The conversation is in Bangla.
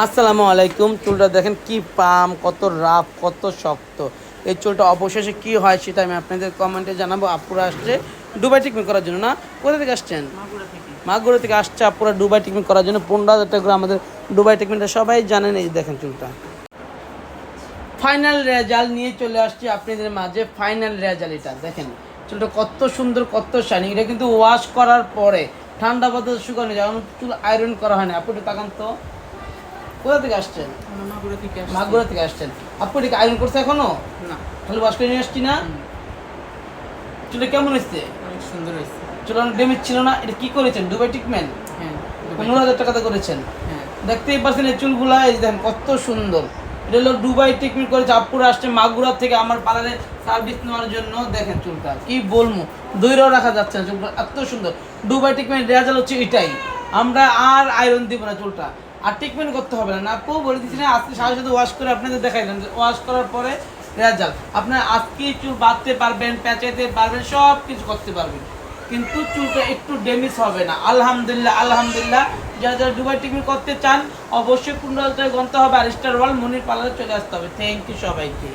আসসালামু আলাইকুম। চুলটা দেখেন কি পাম, কত রাফ, কত শক্ত। এই চুলটা অবশেষে কি হয় সেটা আমি আপনাদের কমেন্টে জানাবো। আপুরা আসছে দুবাই ট্রিটমেন্ট করার জন্য না? কোথা থেকে আসছেন? মাগুরা থেকে আসছে আপুরা দুবাই ট্রিটমেন্ট করার জন্য। 15,000 টাকা করে আমাদের দুবাই ট্রিটমেন্টটা সবাই জানেন। এই দেখেন চুলটা ফাইনাল রেজাল্ট নিয়ে চলে আসছি আপনাদের মাঝে। ফাইনাল রেজাল্ট এটা দেখেন, চুলটা কত সুন্দর, কত শাইনিং। এটা কিন্তু ওয়াশ করার পরে ঠান্ডা বাতাসে শুকানো যায়, চুল আয়রন করা হয় না। আপু একটু তাকান তো, কোথা থেকে আসছেন? মাগুরা থেকে আসছেন। আপু এটা আয়রন করছে এখনো? না, তাহলে ওয়াশ করে নিয়ে আসছি না। চুলটা কেমন হয়েছে? অনেক সুন্দর হয়েছে। চুল অনেক ড্যামেজ ছিল না। এটা কি করেছেন? দুবাই ট্রিটমেন্ট হ্যাঁ, 15,000 টাকাতে করেছেন। হ্যাঁ, দেখতেই পাচ্ছেন এই চুলগুলা, এই দেখেন কত সুন্দর। এটা হলো দুবাই ট্রিটমেন্ট করেছে। আপুরা আসছে মাগুরা থেকে আমার পার্লারে সার্ভিস নেওয়ার জন্য। দেখেন চুলটা কি বলবো, দৈরাও রাখা যাচ্ছে না, চুলটা এত সুন্দর। দুবাই ট্রিটমেন্ট রেজাল্ট হচ্ছে এটাই। আমরা আর আয়রন দিব না চুলটা, আর ট্রিটমেন্ট করতে হবে না। আপু বলে দিচ্ছি না, আজকে সাথে সাথে ওয়াশ করে আপনাদের দেখাইলাম যে ওয়াশ করার পরে রেজাল্ট। আপনার আজকে চুল বাঁধতে পারবেন, প্যাঁচাইতে পারবেন, সব কিছু করতে পারবেন, কিন্তু চুলটা একটু ড্যামেজ হবে না। আলহামদুলিল্লাহ, আলহামদুলিল্লাহ। যারা যারা দুবাই ট্রিটমেন্ট করতে চান অবশ্যই 15,000 টাকা গুনতে হবে। আর স্টার ওয়াল মনির পার্লারে চলে আসতে হবে। থ্যাংক ইউ সবাইকে।